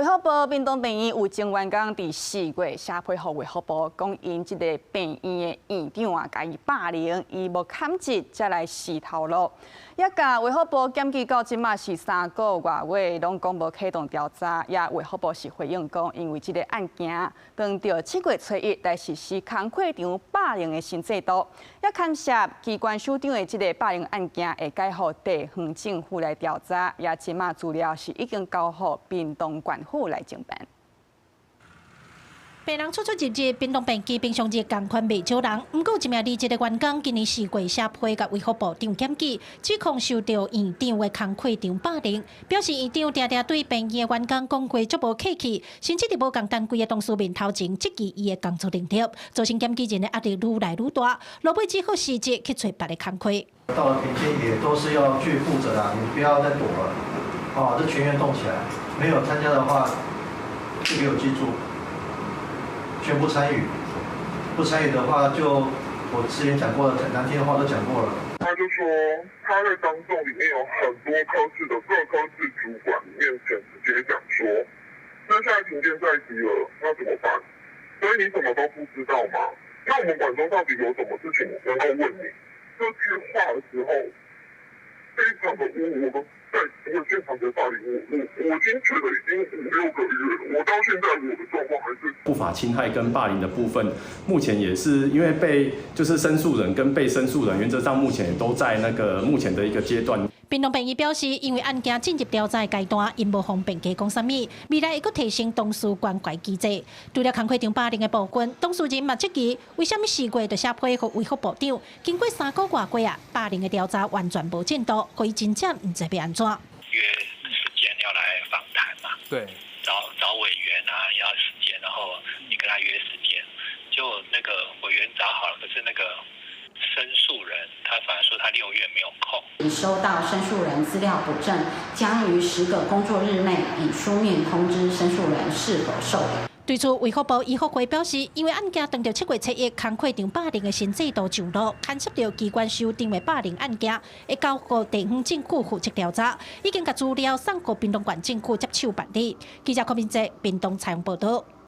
衛福部屏東病院有前員工佇4月寫批予衛福部，講因這個病院的院長啊，甲伊霸凌，伊無砍職，才來洗頭路。也甲衛福部檢舉到即馬是3個月，攏講無啟動調查。也衛福部是回應講，因為這個案件當到7月初1來實施工課場霸凌的新制度。也牽涉機關首長的這個霸凌案件，會交予地方政府來調查。也即馬資料是已經交予屏東縣府來偵辦。病人出入日，屏東病機平常日共款未少人。不過，一名離職的員工今年4月寫批甲衛福部長檢舉，指控受到院長的工課場霸凌，表示院長常常對病院的員工講話足無客氣，甚至佇無共單位的同事面頭前質疑伊的工作能力，造成檢舉人的壓力愈來愈大。落尾只好辭職去找別個工課。到了評鑑也都是要去負責啊，你不要再躲了，這全員動起來，沒有參加的話，就給我記住。全部參與，不參與的話就我之前講過的難聽的話都講過了。他就說他在當眾裡面有很多科室的各科室主管面前直接講說，那現在停電在即了，那怎麼辦？所以你什麼都不知道嗎？那我們管中到底有什麼事情能夠問你？這句話的時候非常的侮辱我們。在整個現場的霸凌，我已經覺得已經5、6個月了，我到現在我的狀況還是不法侵害跟霸凌的部分，目前也是因為被就是申訴人跟被申訴人原則上目前也都在那個目前的一個階段。屏東病院表示，因為案件進入調查階段，因無方便加講啥物，未來會閣提升董事關懷機制。除了工課場霸凌的部分，當事人嘛質疑，為什麼4月就寫批予衛福部長，經過3個月啊，霸凌的調查完全無進度，所以真正唔知要安怎。約時間要來訪談嘛？對，找委員啊，要時間，然後你跟他約時間，就那個委員找好了，可是那個申訴人他反而說他6月沒有空。已收到申訴人資料補正，將於10個工作日內以書面通知申訴人是否受理。對此，衛福部醫學會表示，因為案件當到7月初1工課場霸凌的新制度上路，牽涉到機關首長的霸凌案件，會交予地方政府負責調查，已經把資料送予屏東縣政府接手辦理。記者柯明哲，屏東採訪報道。